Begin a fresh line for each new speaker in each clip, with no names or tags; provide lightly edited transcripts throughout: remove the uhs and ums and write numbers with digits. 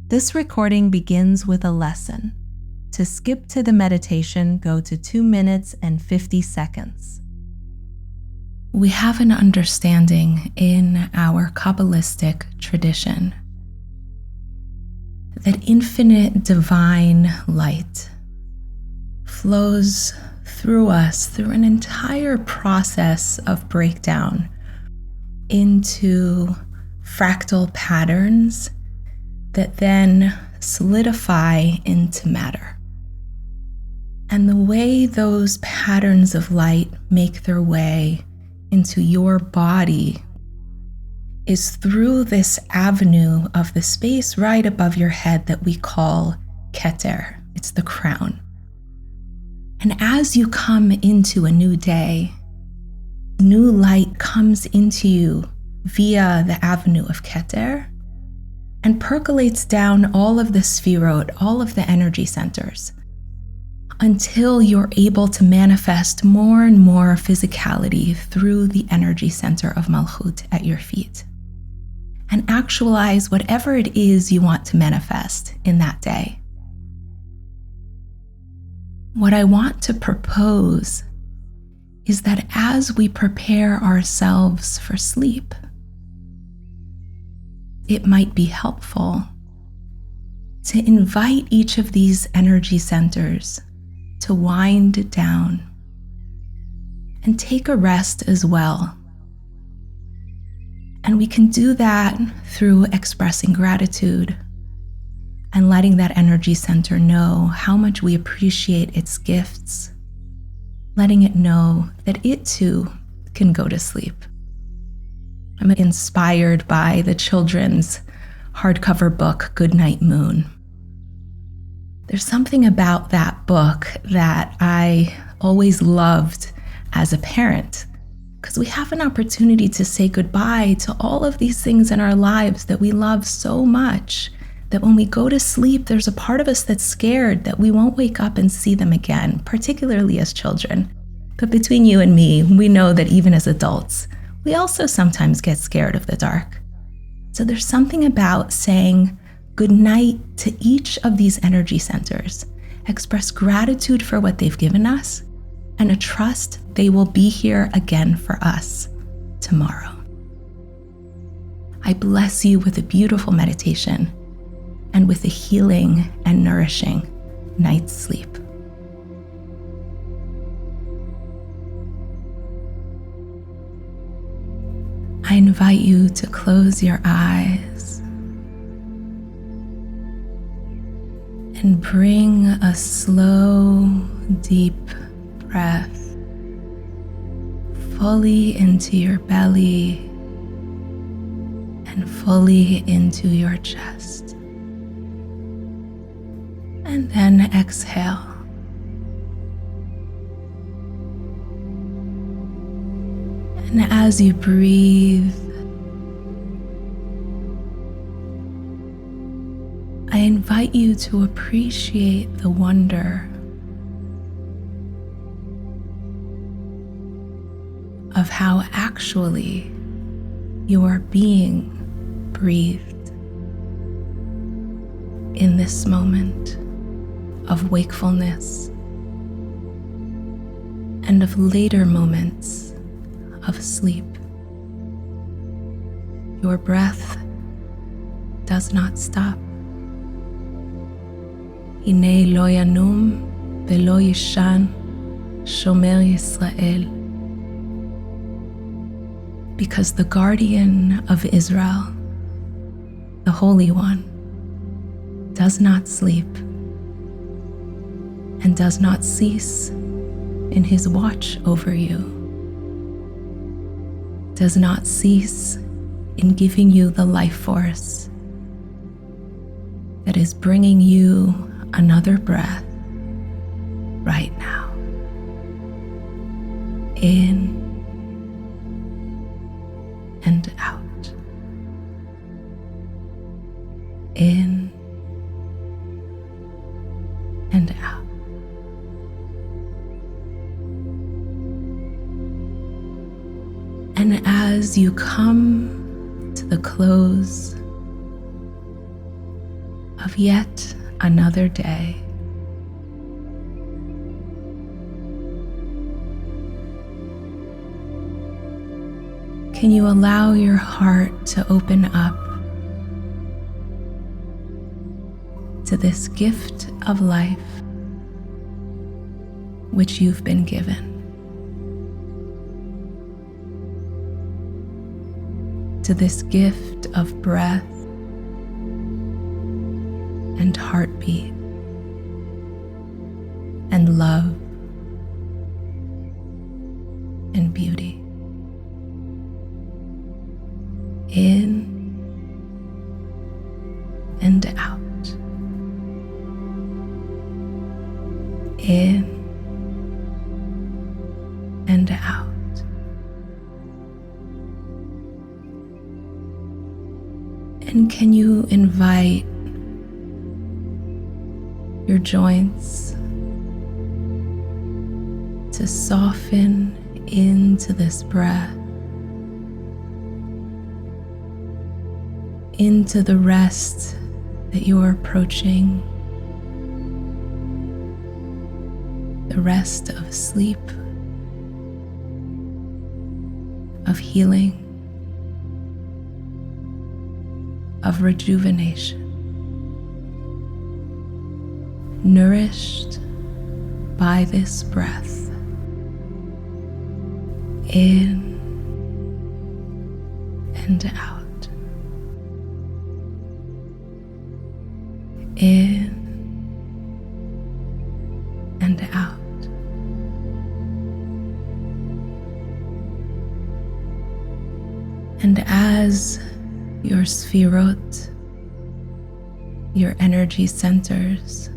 This recording begins with a lesson. To skip to the meditation, go to 2 minutes and 50 seconds. We have an understanding in our Kabbalistic tradition that infinite divine light flows through us through an entire process of breakdown into fractal patterns that then solidify into matter. And the way those patterns of light make their way into your body is through this avenue of the space right above your head that we call Keter. It's the crown. And as you come into a new day, new light comes into you via the avenue of Keter and percolates down all of the Sefirot, all of the energy centers, until you're able to manifest more and more physicality through the energy center of Malchut at your feet, and actualize whatever it is you want to manifest in that day. What I want to propose is that as we prepare ourselves for sleep, it might be helpful to invite each of these energy centers to wind down and take a rest as well. And we can do that through expressing gratitude and letting that energy center know how much we appreciate its gifts, letting it know that it too can go to sleep. I'm inspired by the children's hardcover book, Goodnight Moon. There's something about that book that I always loved as a parent, because we have an opportunity to say goodbye to all of these things in our lives that we love so much, that when we go to sleep, there's a part of us that's scared that we won't wake up and see them again, particularly as children. But between you and me, we know that even as adults, we also sometimes get scared of the dark. So there's something about saying goodnight to each of these energy centers, express gratitude for what they've given us, and a trust they will be here again for us tomorrow. I bless you with a beautiful meditation and with a healing and nourishing night's sleep. I invite you to close your eyes and bring a slow, deep breath fully into your belly and fully into your chest. And then exhale. And as you breathe, I invite you to appreciate the wonder of how actually you are being breathed in this moment of wakefulness and of later moments of sleep. Your breath does not stop. Hinei lo yanum velo yishan shomer Yisrael. Because the guardian of Israel, the Holy One, does not sleep and does not cease in his watch over you, does not cease in giving you the life force that is bringing you another breath right now. In and out. In and out. And as you come to the close of yet another day. Can you allow your heart to open up to this gift of life which you've been given? To this gift of breath and heartbeat and love and beauty. In and out. In and out. And can you invite your joints to soften into this breath, into the rest that you are approaching, the rest of sleep, of healing, of rejuvenation, nourished by this breath, in and out. In and out. And as your Sefirot, your energy centers,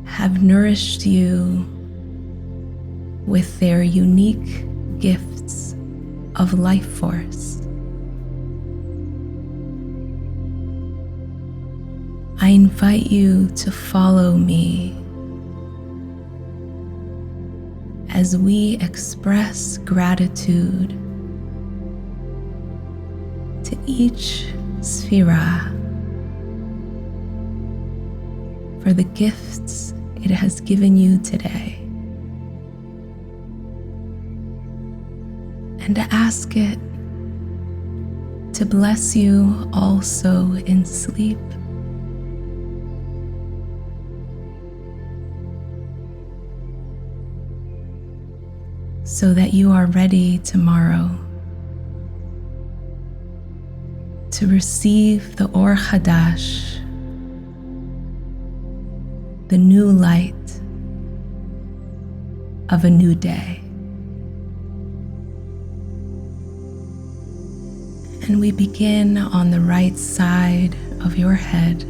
have nourished you with their unique gifts of life force, I invite you to follow me as we express gratitude to each Sefirah for the gifts it has given you today, and to ask it to bless you also in sleep, so that you are ready tomorrow to receive the Or Chadash, the new light of a new day. And we begin on the right side of your head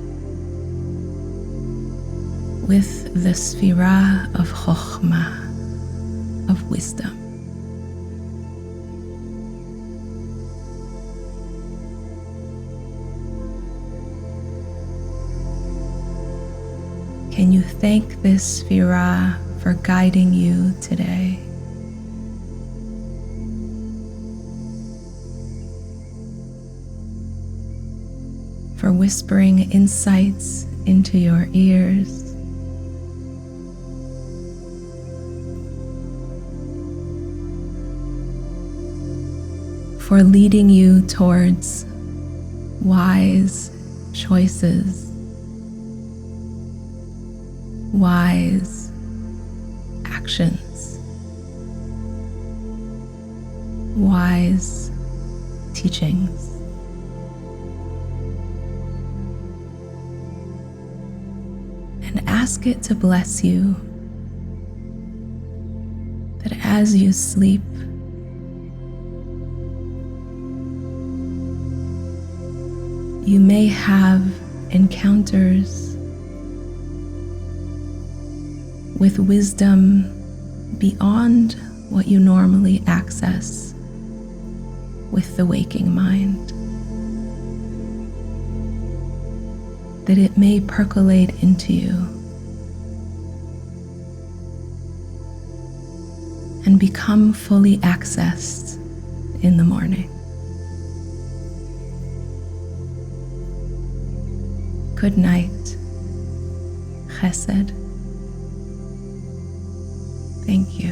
with the Sefirah of Chokhmah, of wisdom. Can you thank this Sefirah for guiding you today? For whispering insights into your ears, for leading you towards wise choices, wise actions, wise teachings. And ask it to bless you, that as you sleep, you may have encounters with wisdom beyond what you normally access with the waking mind. That it may percolate into you and become fully accessed in the morning. Good night, Chesed. Thank you.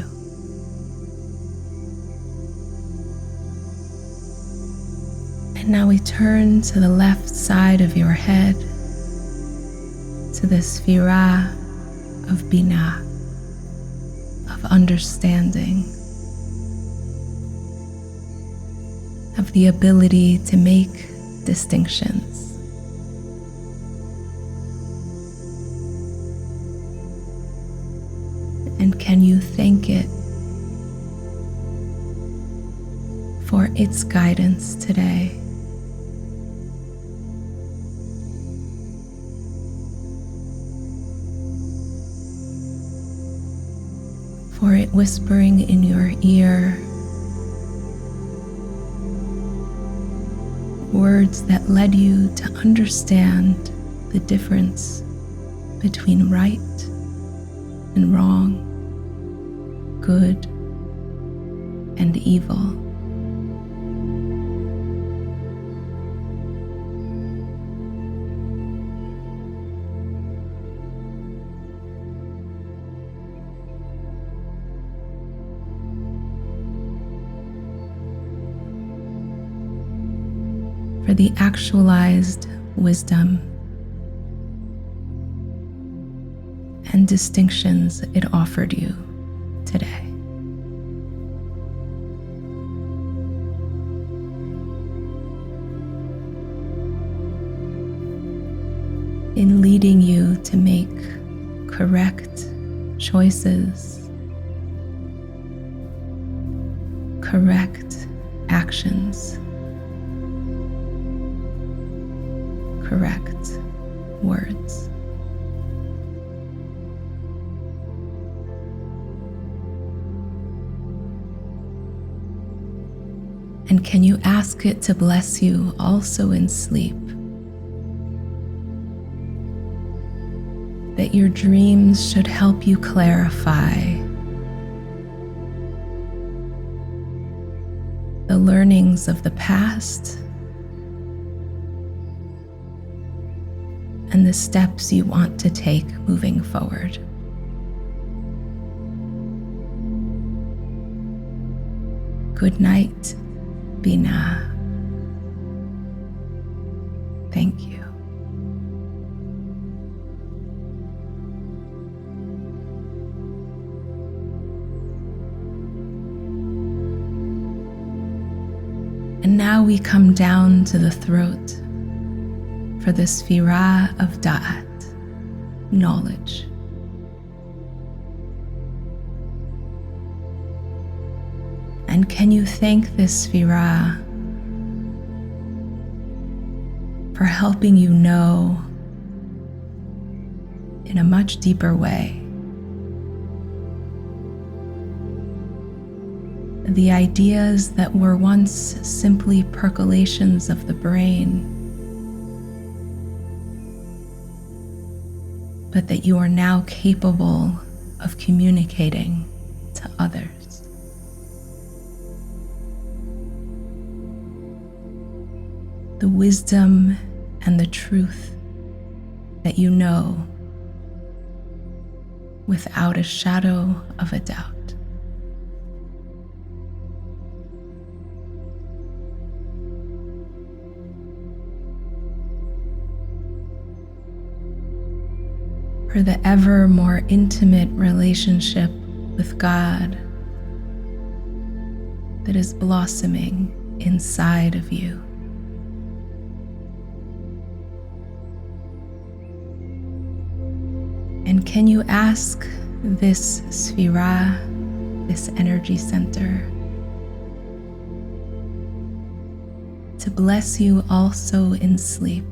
And now we turn to the left side of your head, to the Sefirot of Binah, of understanding, of the ability to make distinctions. And can you thank it for its guidance today? For it whispering in your ear words that led you to understand the difference between right and wrong, good and evil. For the actualized wisdom and distinctions it offered you today. In leading you to make correct choices, correct actions, correct words. And can you ask it to bless you also in sleep? That your dreams should help you clarify the learnings of the past and the steps you want to take moving forward. Good night, Binah. Thank you. And now we come down to the throat for the Sefirot of Da'at, knowledge. And can you thank this Sefirot for helping you know in a much deeper way the ideas that were once simply percolations of the brain, but that you are now capable of communicating to others. The wisdom and the truth that you know without a shadow of a doubt. For the ever more intimate relationship with God that is blossoming inside of you. And can you ask this Sefirot, this energy center, to bless you also in sleep?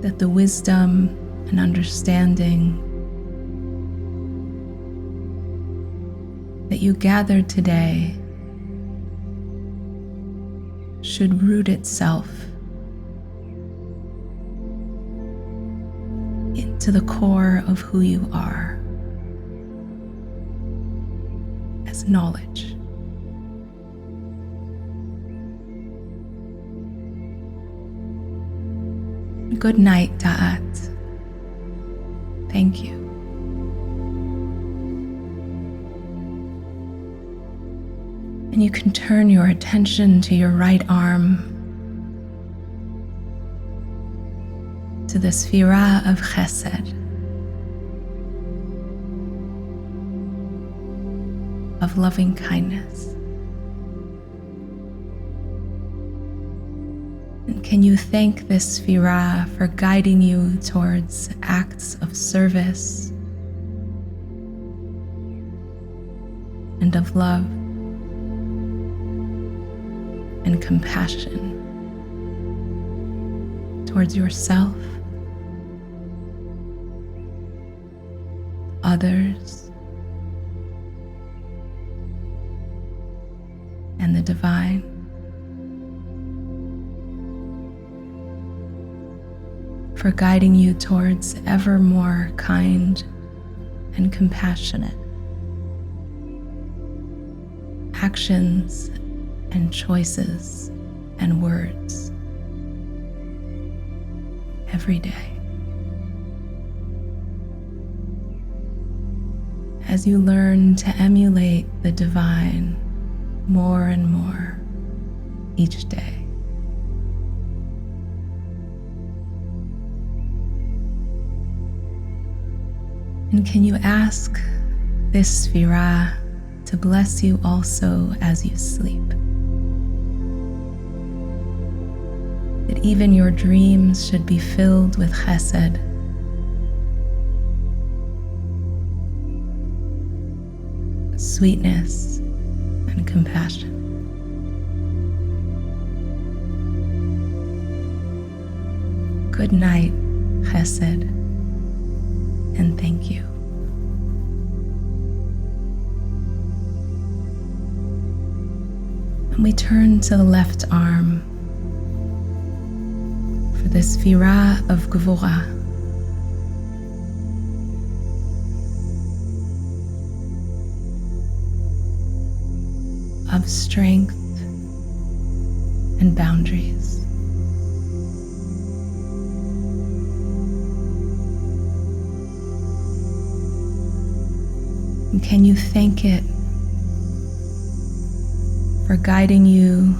That the wisdom and understanding that you gathered today should root itself into the core of who you are as knowledge. Good night, Da'at. Thank you. And you can turn your attention to your right arm, to the Sefirah of Chesed, of loving kindness. And can you thank this Sefirah for guiding you towards acts of service and of love and compassion towards yourself, others, and the divine. For guiding you towards ever more kind and compassionate actions and choices and words every day. As you learn to emulate the divine more and more each day. And can you ask this Sefirah to bless you also as you sleep? That even your dreams should be filled with chesed, sweetness, and compassion. Good night, chesed, and thank you. And we turn to the left arm for the Sefirah of Gvura, of strength and boundaries. And can you thank it for guiding you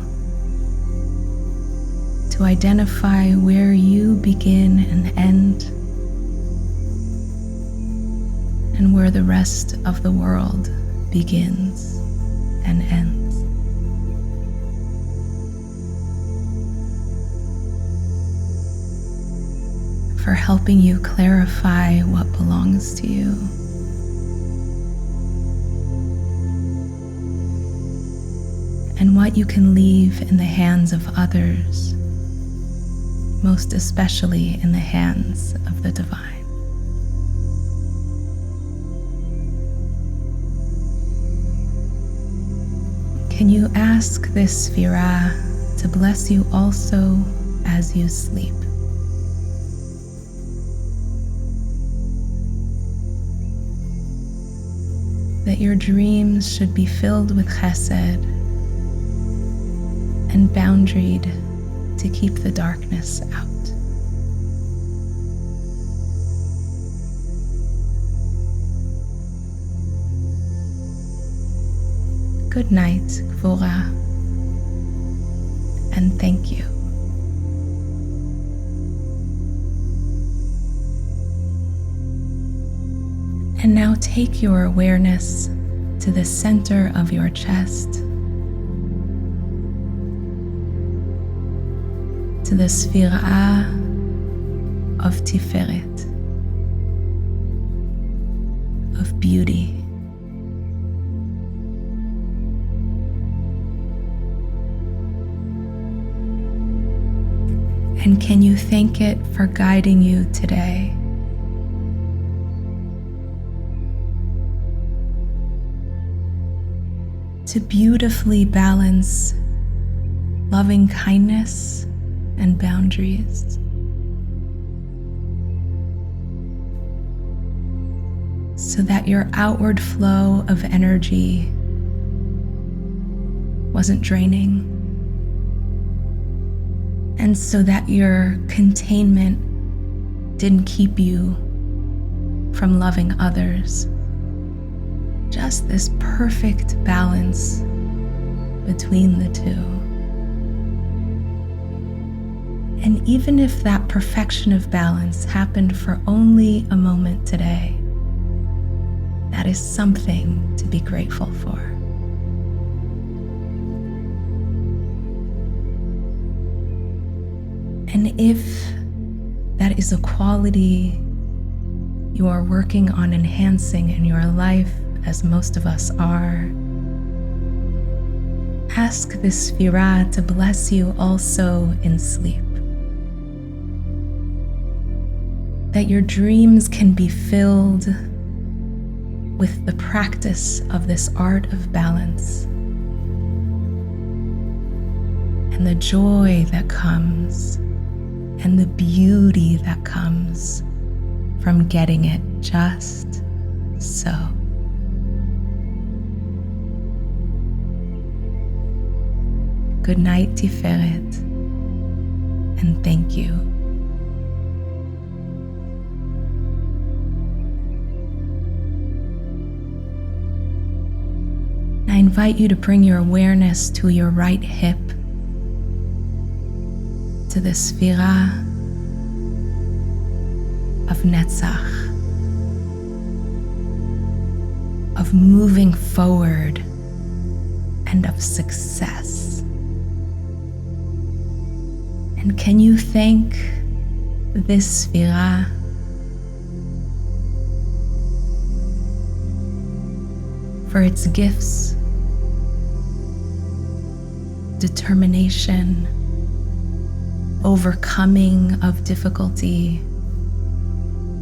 to identify where you begin and end, and where the rest of the world begins and ends. For helping you clarify what belongs to you. And what you can leave in the hands of others, most especially in the hands of the divine. Can you ask this Sefirah to bless you also as you sleep? That your dreams should be filled with chesed and boundaried to keep the darkness out. Good night, Gvura, and thank you. And now take your awareness to the center of your chest, to the Sefirah of Tiferet, of beauty. And can you thank it for guiding you today? To beautifully balance loving kindness and boundaries, so that your outward flow of energy wasn't draining, and so that your containment didn't keep you from loving others. Just this perfect balance between the two. And even if that perfection of balance happened for only a moment today, that is something to be grateful for. And if that is a quality you are working on enhancing in your life, as most of us are, ask this Sefirah to bless you also in sleep. That your dreams can be filled with the practice of this art of balance and the joy that comes and the beauty that comes from getting it just so. Good night, Tiferet, and thank you. I invite you to bring your awareness to your right hip, to the Sefirah of Netzach, of moving forward and of success. And can you thank this Sefirah for its gifts, determination, overcoming of difficulty,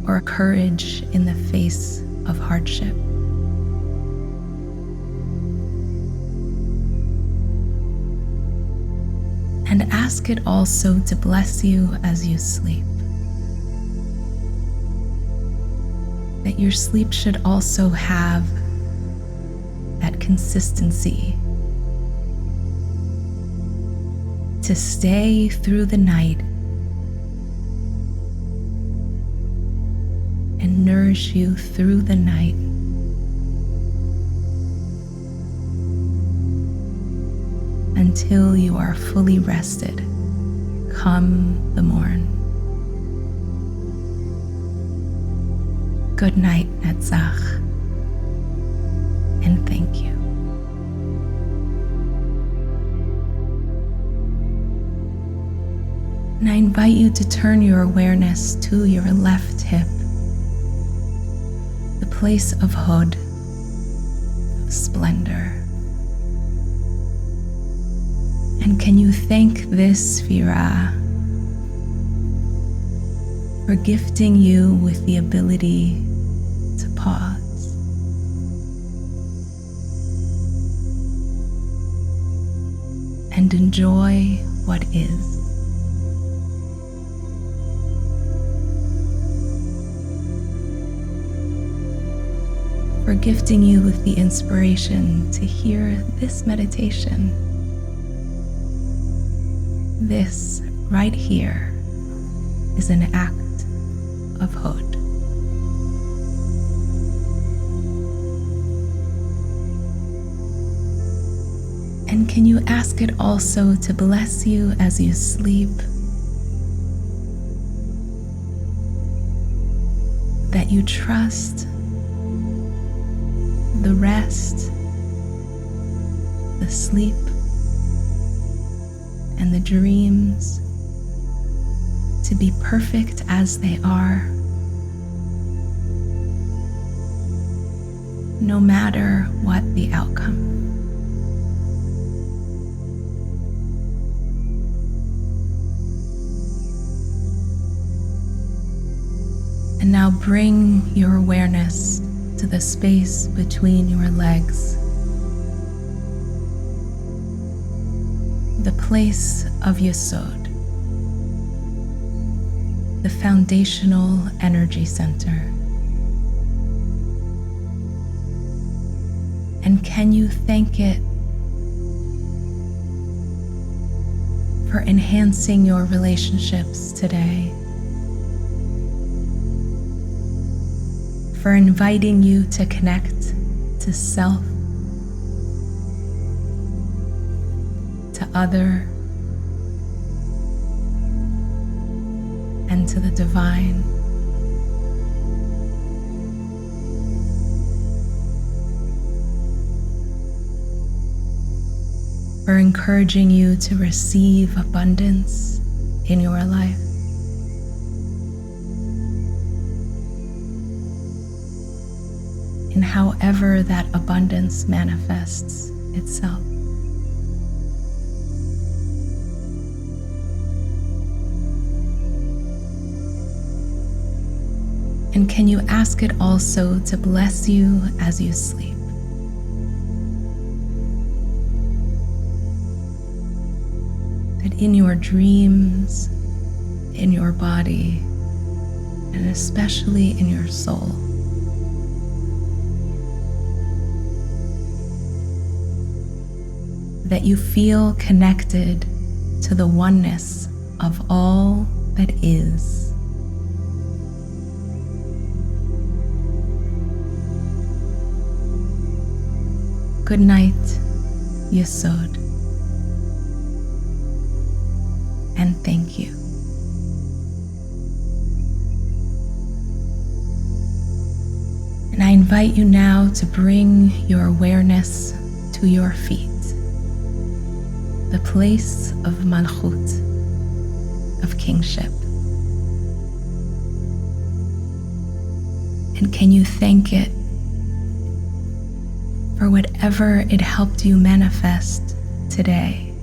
or courage in the face of hardship? And ask it also to bless you as you sleep. That your sleep should also have that consistency to stay through the night and nourish you through the night, until you are fully rested come the morn. Good night, Netzach, and thank you. And I invite you to turn your awareness to your left hip, the place of Hod, of splendor. And can you thank this Sefirah for gifting you with the ability to pause? And enjoy what is. For gifting you with the inspiration to hear this meditation. This right here is an act of Hod. And can you ask it also to bless you as you sleep? That you trust the rest, the sleep, and the dreams to be perfect as they are, no matter what the outcome. And now bring your awareness to the space between your legs, the place of Yesod, the foundational energy center. And can you thank it for enhancing your relationships today? for inviting you to connect to self, to other, and to the divine. For encouraging you to receive abundance in your life. In however that abundance manifests itself. And can you ask it also to bless you as you sleep? That in your dreams, in your body, and especially in your soul, that you feel connected to the oneness of all that is. Good night, Yesod, and thank you. And I invite you now to bring your awareness to your feet, the place of Malchut, of kingship. And can you thank it for whatever it helped you manifest today?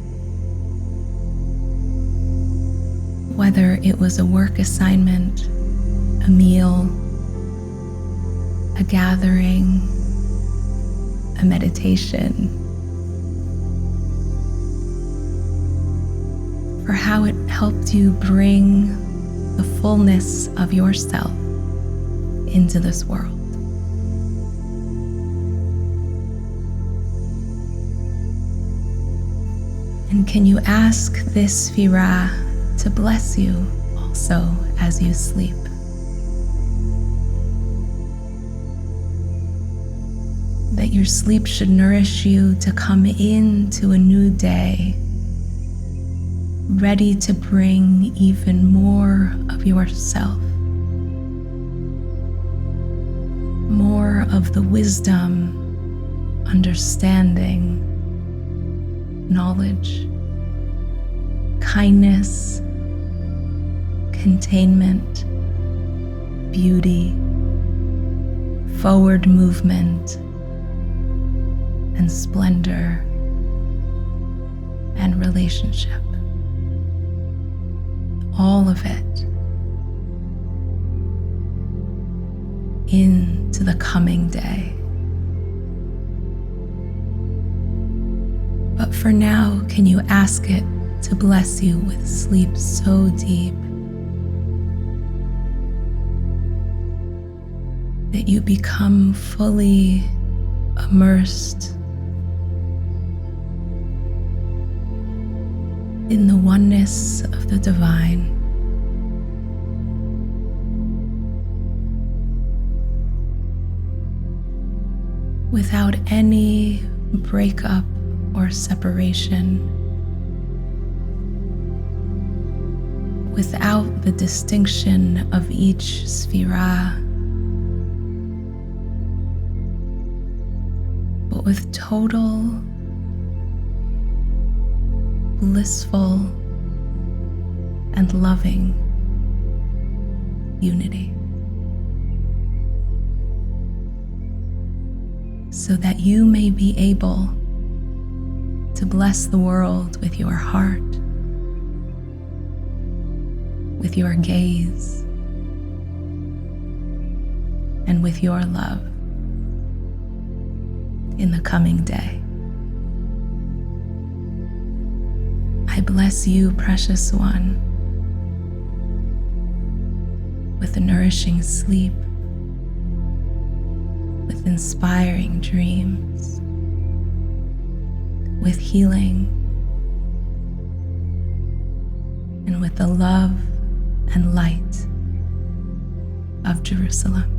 Whether it was a work assignment, a meal, a gathering, a meditation, for how it helped you bring the fullness of yourself into this world. And can you ask this Sefirah to bless you also as you sleep? That your sleep should nourish you to come into a new day, ready to bring even more of yourself, more of the wisdom, understanding, knowledge, kindness, containment, beauty, forward movement, and splendor, and relationship. All of it into the coming day. But for now, can you ask it to bless you with sleep so deep that you become fully immersed in the oneness of the divine, without any breakup or separation, without the distinction of each Sefirah, but with total, blissful, and loving unity. So that you may be able to bless the world with your heart, with your gaze, and with your love in the coming day. I bless you, precious one, with a nourishing sleep, with inspiring dreams, with healing, and with the love and light of Jerusalem.